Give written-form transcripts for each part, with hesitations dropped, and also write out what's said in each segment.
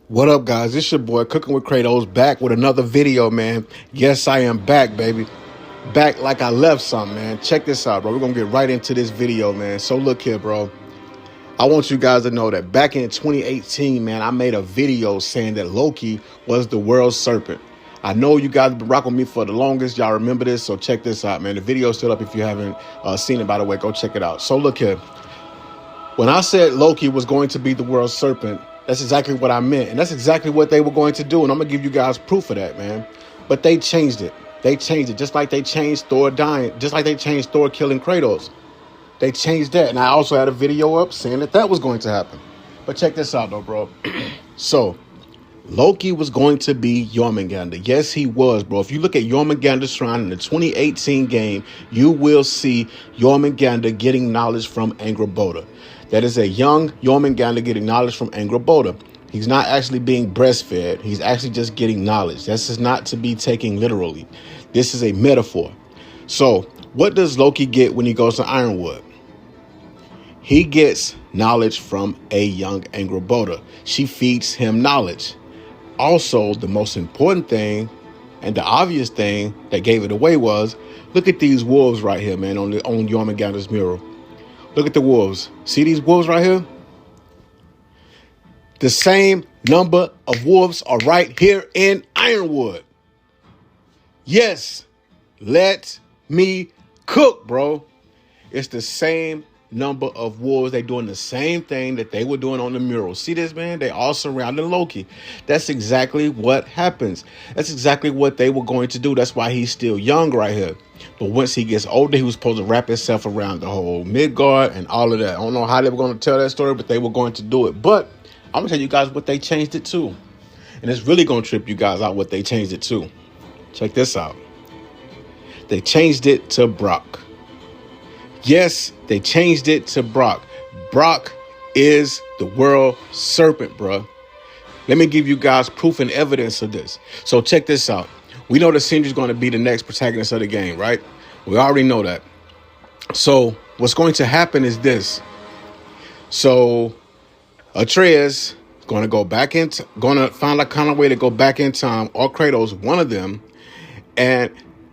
What up, guys? It's your boy Cooking with Kratos back with another video, man. Yes, I am back, baby. Back like I left something, man. Check this out, bro. We're going to get right into this video, man. So look here, bro. I want you guys to know that back in 2018, man, I made a video saying that Loki was the world's serpent. I know you guys have been rocking with me for the longest. Y'all remember this, so check this out, man. The video's still up if you haven't seen it, by the way. Go check it out. So look here. When I said Loki was going to be the world's serpent, that's exactly what I meant. And that's exactly what they were going to do. And I'm going to give you guys proof of that, man. But they changed it. They changed it just like they changed Thor dying, just like they changed Thor killing Kratos. They changed that. And I also had a video up saying that that was going to happen. But check this out, though, bro. So Loki was going to be Jormungandr. Yes, he was, bro. If you look at Jormungandr's shrine in the 2018 game, you will see Jormungandr getting knowledge from Angrboda. That is a young Jormungandr getting knowledge from Angrboda. He's not actually being breastfed. He's actually just getting knowledge. This is not to be taken literally. This is a metaphor. So what does Loki get when he goes to Ironwood? He gets knowledge from a young Angrboda. She feeds him knowledge. Also, the most important thing and the obvious thing that gave it away was, look at these wolves right here, man, on Jormungandr's mural. Look at the wolves. See these wolves right here? The same number of wolves are right here in Ironwood. Yes, let me cook, bro. It's the same number of wolves. They doing the same thing that they were doing on the mural. See this, man? They all surrounding Loki. That's exactly what happens. That's exactly what they were going to do. That's why he's still young right here. But once he gets older, he was supposed to wrap himself around the whole Midgard and all of that. I don't know how they were going to tell that story, but they were going to do it. But I'm going to tell you guys what they changed it to. And it's really going to trip you guys out what they changed it to. Check this out. They changed it to Brok. Yes, they changed it to Brok. Brok is the world serpent, bro. Let me give you guys proof and evidence of this. So check this out. We know that Sindri's going to be the next protagonist of the game, right? We already know that. So what's going to happen is this. So Atreus is going to go back going to find a kind of way to go back in time, or Kratos, one of them. And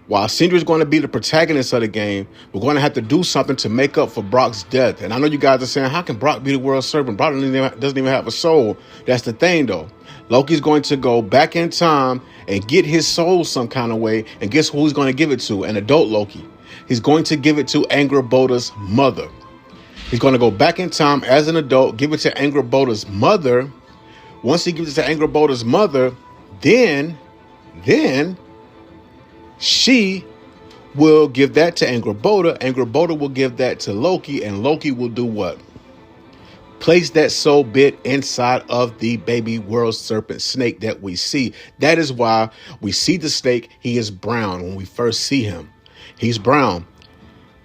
while Sindri's going to be the protagonist of the game, we're going to have to do something to make up for Brok's death. And I know you guys are saying, how can Brok be the world serpent? Brok doesn't even have a soul. That's the thing, though. Loki's going to go back in time and get his soul some kind of way. And guess who he's going to give it to? An adult Loki. He's going to give it to Angrboda's mother. He's going to go back in time as an adult, give it to Angrboda's mother. Once he gives it to Angrboda's mother, then she will give that to Angrboda. Angrboda will give that to Loki, and Loki will do what? Place that soul bit inside of the baby world serpent snake that we see. That is why we see the snake. He is brown when we first see him. He's brown.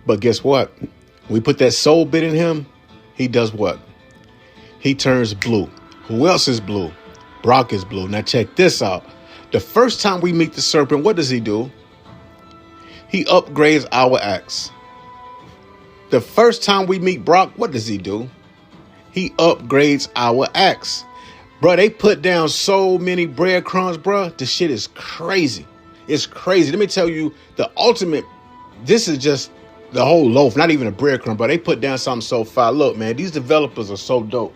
But guess what? When we put that soul bit in him, he does what? He turns blue. Who else is blue? Brok is blue. Now check this out. The first time we meet the serpent, what does he do? He upgrades our axe. The first time we meet Brok, what does he do? He upgrades our axe. Bro, they put down so many breadcrumbs, bro. This shit is crazy. It's crazy. Let me tell you, the ultimate, this is just the whole loaf, not even a breadcrumb, but they put down something so fire. Look, man, these developers are so dope.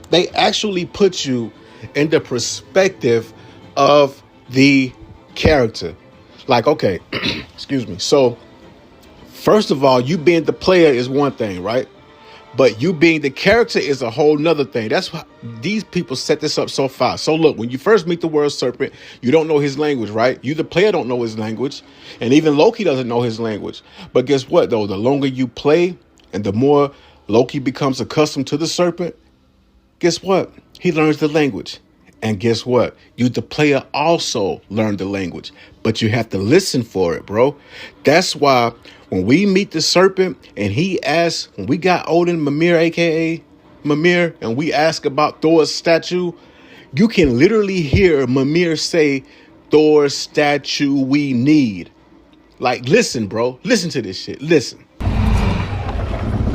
They actually put you in the perspective of the character. Like, okay, excuse me. So, first of all, you being the player is one thing, right? But you being the character is a whole nother thing. That's why these people set this up so far. So look, when you first meet the world serpent, you don't know his language, right? You, the player, don't know his language. And even Loki doesn't know his language. But guess what, though? The longer you play and the more Loki becomes accustomed to the serpent, guess what? He learns the language. And guess what? You, the player, also learn the language, but you have to listen for it, bro. That's why when we meet the serpent and he asks, when we got Odin Mimir, aka Mimir, and we ask about Thor's statue, you can literally hear Mimir say, Thor's statue we need. Like, listen, bro. Listen to this shit. Listen.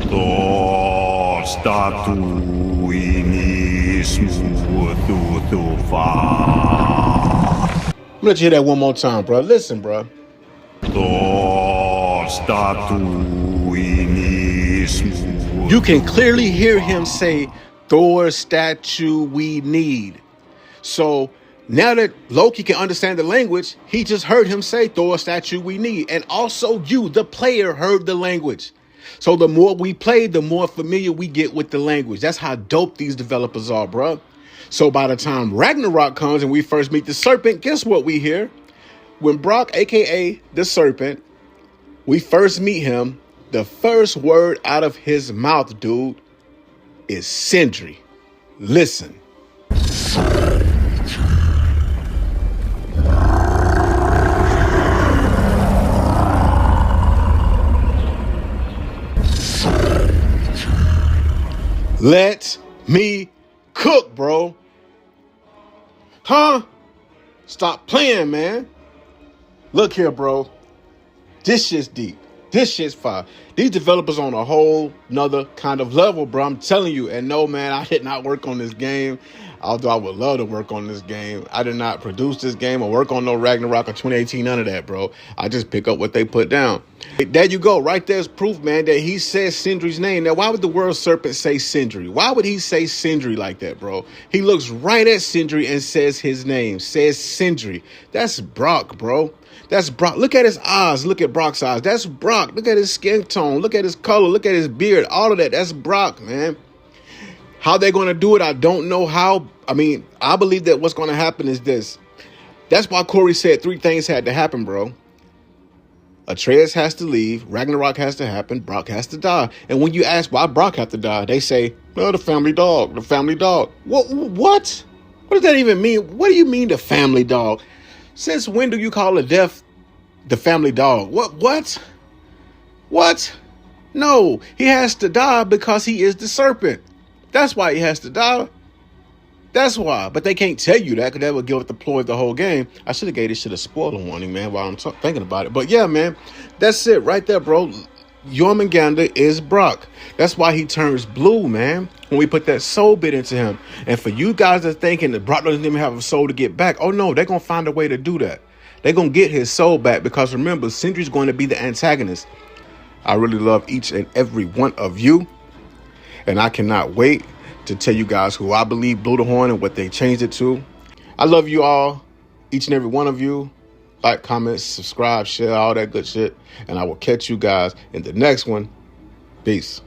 Thor statue I'm gonna let you hear that one more time, bro. Listen, bro. You can clearly hear him say, Thor statue we need. So now that Loki can understand the language, he just heard him say Thor statue we need. And also you, the player, heard the language. So the more we play, the more familiar we get with the language. That's how dope these developers are, bro. So by the time Ragnarok comes and we first meet the Serpent, guess what we hear? When Brok, aka the Serpent, we first meet him, the first word out of his mouth, dude, is Sindri. Listen. Let me cook, bro. Huh? Stop playing, man. Look here, bro. This shit's deep. This shit's fire. These developers on a whole nother kind of level, bro. I'm telling you. And no, man, I did not work on this game. Although I would love to work on this game. I did not produce this game or work on no Ragnarok or 2018, none of that, bro. I just pick up what they put down. There you go. Right there's proof, man, that he says Sindri's name. Now, why would the world serpent say Sindri? Why would he say Sindri like that, bro? He looks right at Sindri and says his name. Says Sindri. That's Brok, bro. That's Brok. Look at his eyes. Look at Brok's eyes. That's Brok. Look at his skin tone. Look at his color. Look at his beard. All of that. That's Brok, man. How they're going to do it, I don't know how. I mean, I believe that what's going to happen is this. That's why Corey said 3 things had to happen, bro. Atreus has to leave. Ragnarok has to happen. Brok has to die. And when you ask why Brok have to die, they say, well, the family dog. The family dog. What? What does that even mean? What do you mean the family dog? Since when do you call a death the family dog? What? No, he has to die because he is the serpent. That's why he has to die. That's why. But they can't tell you that because that would give up the ploy of the whole game. I should have gave this shit a spoiler warning, man, while I'm thinking about it. But yeah, man, that's it right there, bro. Jormungandr is Brok. That's why he turns blue, man, when we put that soul bit into him. And for you guys that are thinking that Brok doesn't even have a soul to get back, oh no, they're going to find a way to do that. They're going to get his soul back because remember, Sindri's going to be the antagonist. I really love each and every one of you. And I cannot wait to tell you guys who I believe blew the horn and what they changed it to. I love you all, each and every one of you. Like, comment, subscribe, share, all that good shit. And I will catch you guys in the next one. Peace.